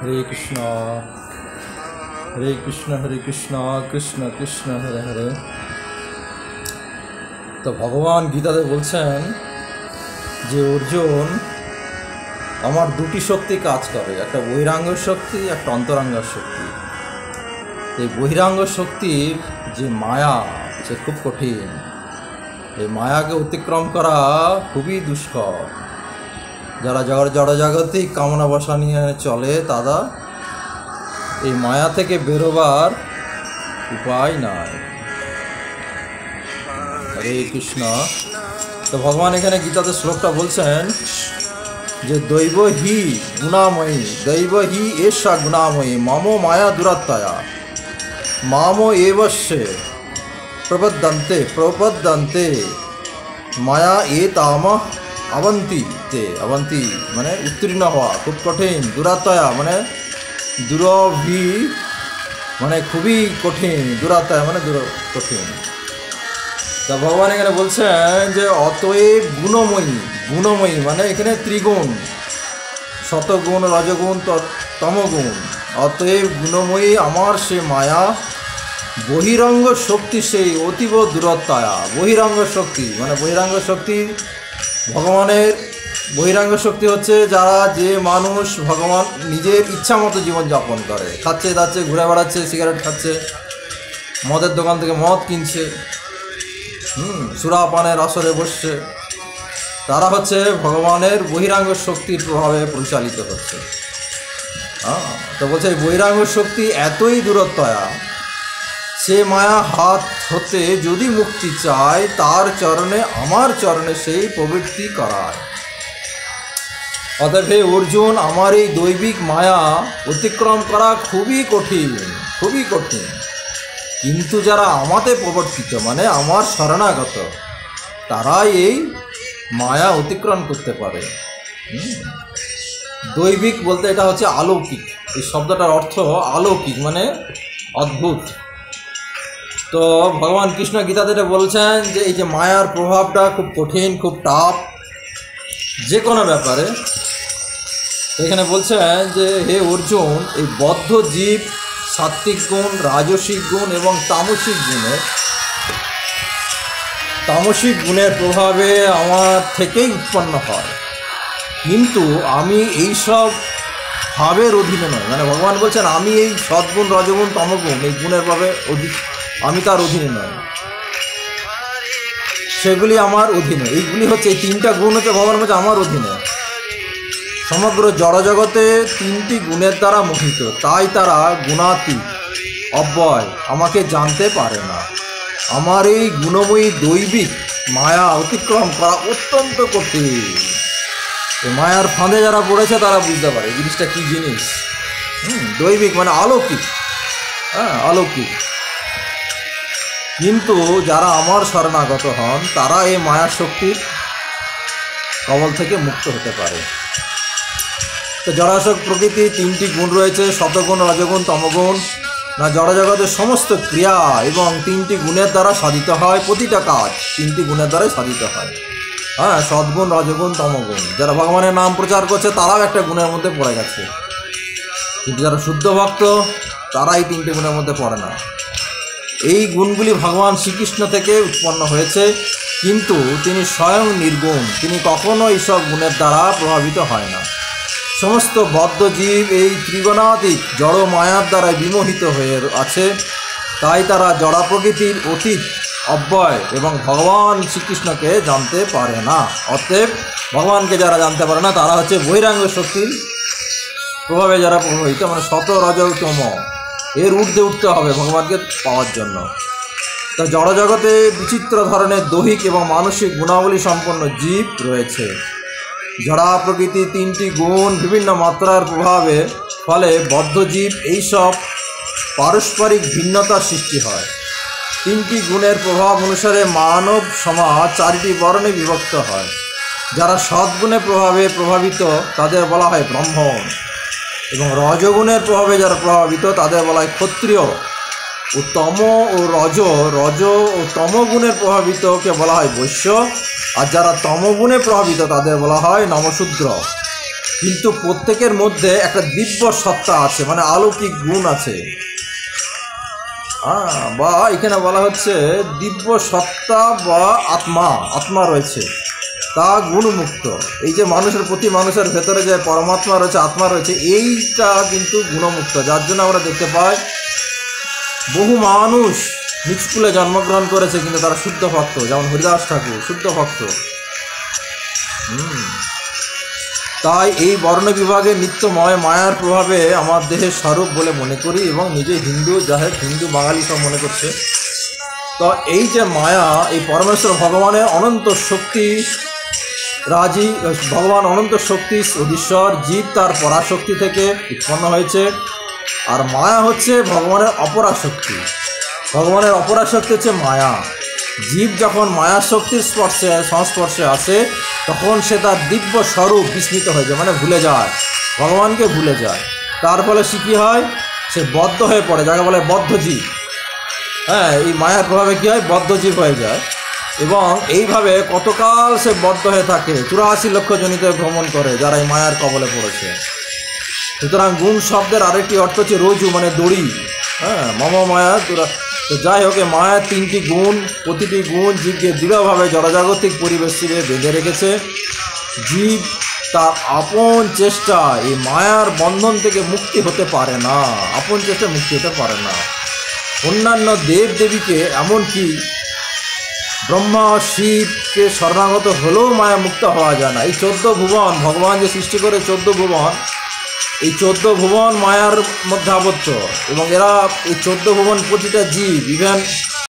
हरे कृष्णा हरे कृष्णा कृष्ण कृष्ण हरे हरे। तो भगवान गीताते बोलছেন যে অর্জুন আমার দুটি শক্তি কাজ করে, একটা বহিরাঙ্গ শক্তি, একটা অন্তরাঙ্গ শক্তি। এই বহিরাঙ্গ শক্তির যে মায়া সে খুব কঠিন, এই মায়াকে অতিক্রম করা খুবই দুষ্কর। যারা জড়জাগতিক কামনা বাসা নিয়ে চলে তারা এই মায়া থেকে বেরোবার উপায় নাই। হরে কৃষ্ণ। তো ভগবান এখানে গীতাতে শ্লোকটা বলছেন যে দৈব হি গুণাময়ী, দৈব হি এষা গুণাময়ী মম মায়া দুরাত্ময়া মাম এবশ্যে প্রপদ্যন্তে মায়া এ তাম অবন্তিতে। অবন্তি মানে উত্তীর্ণ হওয়া, খুব কঠিন। দুরাত্ময়া মানে দুরভি মানে খুবই কঠিন, দুরাত্ময়া মানে কঠিন। তা ভগবান এখানে বলছেন যে অতএব গুণময়ী, গুণময়ী মানে এখানে ত্রিগুণ, শতগুণ, রজগুণ, তমগুণ। অতএব গুণময়ী আমার সে মায়া বহিরঙ্গ শক্তি সেই অতীব দূরত্বয়া। বহিরঙ্গ শক্তি মানে বহিরঙ্গ শক্তি ভগবানের বহিরাঙ্গ শক্তি হচ্ছে যারা যে মানুষ ভগবান নিজের ইচ্ছা মতো জীবনযাপন করে, খাচ্ছে দাচ্ছে, ঘুরে বেড়াচ্ছে, সিগারেট খাচ্ছে, মদের দোকান থেকে মদ কিনছে, সুরাপানের আসরে বসছে, তারা হচ্ছে ভগবানের বহিরাঙ্গ শক্তির প্রভাবে পরিচালিত হচ্ছে। তো বলছে এই বহিরাঙ্গ শক্তি এতই দূরত্বয়া, সে মায়া হাত হতে যদি মুক্তি চায় তার চরণে, আমার চরণে সেই প্রবৃত্তি করায়। অতএব হে অর্জুন, আমার এই দৈবিক মায়া অতিক্রম করা খুবই কঠিন, খুবই কঠিন। কিন্তু যারা আমাতে প্রবর্তিত মানে আমার শরণাগত, তারাই এই মায়া অতিক্রম করতে পারে। দৈবিক বলতে এটা হচ্ছে অলৌকিক, এই শব্দটার অর্থ অলৌকিক মানে অদ্ভুত। তো ভগবান কৃষ্ণ গীতাতে বলছেন যে এই যে মায়ার প্রভাবটা খুব কঠিন, খুব টাফ যে কোনো ব্যাপারে। এখানে বলছেন যে হে অর্জুন, এই বদ্ধ জীব সাত্ত্বিক গুণ, রাজসিক গুণ এবং তামসিক গুণের প্রভাবে আমার থেকেই উৎপন্ন হয়, কিন্তু আমি এই সব ভাবের অধীনে নয়। মানে ভগবান বলছেন আমি এই সদ্গুণ, রজগুণ, তমগুণ এই গুণের ভাবে আমি তার অধীনে নয়, সেগুলি আমার অধীনে। এইগুলি হচ্ছে এই তিনটা গুণ হচ্ছে ভগবান বলছে আমার অধীনে। সমগ্র জড়জগতে তিনটি গুণের দ্বারা মোহিত, তাই তারা গুণাতীত, অব্যয়, আমাকে জানতে পারে না। আমার এই গুণময়ী দৈবিক মায়া অতিক্রম করা অত্যন্ত কঠিন। এই মায়ার ফাঁদে যারা পড়েছে তারা বুঝতে পারে জিনিসটা কী জিনিস। দৈবিক মানে অলৌকিক, অলৌকিক। কিন্তু যারা আমার শরণাগত হন তারা এই মায়া শক্তির কবল থেকে মুক্ত হতে পারে। তো জড়াশক প্রকৃতি তিনটি গুণ রয়েছে, শতগুণ, রজগুণ, তমগুণ। না জড়জগতের সমস্ত ক্রিয়া এবং তিনটি গুণের দ্বারা সাধিত হয়, প্রতিটা কাজ তিনটি গুণের দ্বারাই সাধিত হয়। সদ্গুণ, রজগুণ, তমগুণ। যারা ভগবানের নাম প্রচার করছে তারাও একটা গুণের মধ্যে পড়ে গেছে, কিন্তু যারা শুদ্ধ ভক্ত তারা এই তিনটি গুণের মধ্যে পড়ে না। এই গুণগুলি ভগবান শ্রীকৃষ্ণ থেকে উৎপন্ন হয়েছে, কিন্তু তিনি স্বয়ং নির্গুণ, তিনি কখনো এইসব গুণের দ্বারা প্রভাবিত হয় না। সমস্ত বদ্ধ জীব এই ত্রিগুণাতীত জড় মায়ার দ্বারা বিমোহিত হয়ে আছে, তাই তারা জড়া প্রকৃতির অতীত, অব্যয় এবং ভগবান শ্রীকৃষ্ণকে জানতে পারে না। অতএব ভগবানকে যারা জানতে পারে না তারা হচ্ছে বহিরাঙ্গ শক্তির প্রভাবে যারা প্রভাবিত, মানে শত, রজ, তম, এর ঊর্ধ্বে উঠতে হবে ভগবানকে পাওয়ার জন্য। তা জড়জগতে বিচিত্র ধরনের দৈহিক এবং মানসিক গুণাবলী সম্পন্ন জীব রয়েছে। জড়া প্রকৃতি তিনটি গুণ বিভিন্ন মাত্রার প্রভাবে ফলে বদ্ধজীব এইসব পারস্পরিক ভিন্নতার সৃষ্টি হয়। তিনটি গুণের প্রভাব অনুসারে মানব সমাজ চারটি বর্ণে বিভক্ত হয়। যারা সদ্গুণের প্রভাবে প্রভাবিত তাদের বলা হয় ব্রাহ্মণ, এবং রজগুণের প্রভাবে যারা প্রভাবিত তাদের বলা হয় ক্ষত্রিয়। ও তম ও রজ ও তমগুণের প্রভাবিতকে বলা হয় বৈশ্য, আর যারা তমগুণে প্রভাবিত তাদের বলা হয় নমশূদ্র। কিন্তু প্রত্যেকের মধ্যে একটা দিব্য সত্তা আছে, মানে অলৌকিক গুণ আছে। বা এখানে বলা হচ্ছে দিব্য সত্তা বা আত্মা রয়েছে, তা গুণমুক্ত। এই যে মানুষের প্রতি মানুষের ভেতরে যে পরমাত্মা রয়েছে, আত্মা রয়েছে, এইটা কিন্তু গুণমুক্ত। যার জন্য আমরা দেখতে পাই বহু মানুষ নিচকুলে জন্মগ্রহণ করেছে কিন্তু তারা শুদ্ধ ভক্ত, যেমন হরিদাস ঠাকুর শুদ্ধ ভক্ত। তাই এই বর্ণ বিভাগে নিত্যময় মায়ার প্রভাবে আমার দেহের স্বরূপ বলে মনে করি, এবং নিজে হিন্দু, যাহে হিন্দু বাঙালি সব মনে করছে। তো এই যে মায়া, এই পরমেশ্বর ভগবানের অনন্ত শক্তি রাজি, ভগবান অনন্ত শক্তি অধীশ্বর, জীব তার পরাশক্তি থেকে উৎপন্ন হয়েছে। আর মায়া হচ্ছে ভগবানের অপরাশক্তি। ভগবানের অপরাশক্তি হচ্ছে মায়া। জীব যখন মায়া শক্তির সংস্পর্শে আসে, তখন সে তার দিব্য স্বরূপ বিস্মৃত হয়ে যায়, মানে ভুলে যায়, ভগবানকে ভুলে যায়। তার ফলে সে কী হয়, সে বদ্ধ হয়ে পড়ে, যাকে বলে বদ্ধজীব। এই মায়ার প্রভাবে কী হয়, বদ্ধজীব হয়ে যায়। এবং এইভাবে কতকাল সে বদ্ধ হয়ে থাকে, 84 লক্ষ জনিতে ভ্রমণ করে যারা এই মায়ার কবলে পড়েছে। সুতরাং গুণ শব্দের আরেকটি অর্থ হচ্ছে রজু, মানে দড়ি। মম মায়া। তো যাই হোক, মায়ার 3টি গুণ, প্রতিটি গুণ জীবকে দৃঢ়ভাবে জড়জাগতিক পরিবেশে বেঁধে রেখেছে। জীব তার আপন চেষ্টা এই মায়ার বন্ধন থেকে মুক্তি হতে পারে না, আপন চেষ্টা মুক্তি হতে পারে না। অন্যান্য দেব দেবীকে, এমনকি ব্রহ্মা শিবকে শরণাগত হলেও মায়া মুক্ত হওয়া যায় না। এই 14 ভুবন ভগবান যে সৃষ্টি করে, 14 ভুবন, এই 14 ভুবন মায়ার মধ্যে আবদ্ধ। এবং এরা এই 14 ভুবন প্রতিটা জীব, ইভেন